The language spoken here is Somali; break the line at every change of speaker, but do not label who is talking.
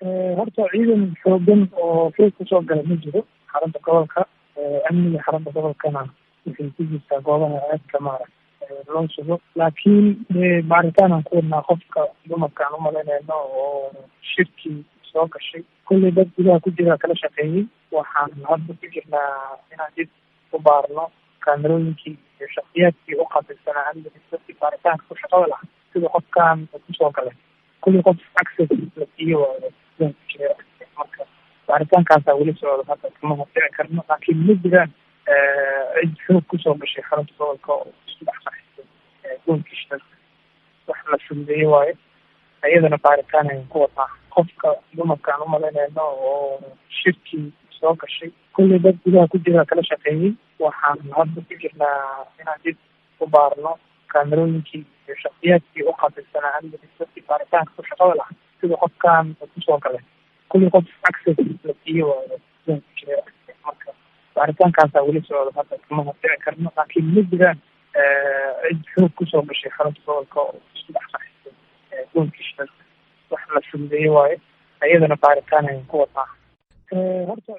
horta ciidan xoogan oo fil kusoo gala ma jiro xarunta gobolka. Amniga xarunta gobolkana waxay ku jirtaa goobaha aadka loo sugo, laakiin baaritaan aan ku wadnaa qofka dumarka aan umalaynayno oo shirkii soo gashay. kulley dad gudaha ku jira kala shaqeeyey. waxaan hadda ku jirnaa inaan dib u baarno kaamerooyinkii iyo shaksiyaadkii u qabilsanaa amniga dadkii baaritaanka ku shaqada lahaa sida qofkan kusoo galay. kulli qof access la siiyo waayo marka baaritaankaasa weli socdo, hadda kama hordici karno, laakiin ma jiraan cid xoog kusoo gashay xarunta gobolka oo isku dhex qaxisay goolkii shirka. wax la fududeeye waayo, iyadana baaritaan ayaan ku wadnaa qofka dumarka aan umalaynayno oo shirkii soo gashay. kulley dad gudaha ku jira kala shaqeeyey. waxaan hadda ku jirnaa inaan dib u baarno kaamerooyinkii iyo shaksiyaadkii u qabilsanaa amniga dadkii baaritaanka ku shaqada lahaa sida qofkan kusoo galay. kulli qof access la siiyo waayo marka baaritaankaasa weli socdo, hadda kama hordici karno, laakiin ma jiraan cid xoog kusoo gashay xarunta gobolka oo isku dhex qaxisay goolkii shirka. wax la fududeeye waayo, iyadana baaritaan ayaan ku wadnaa. horta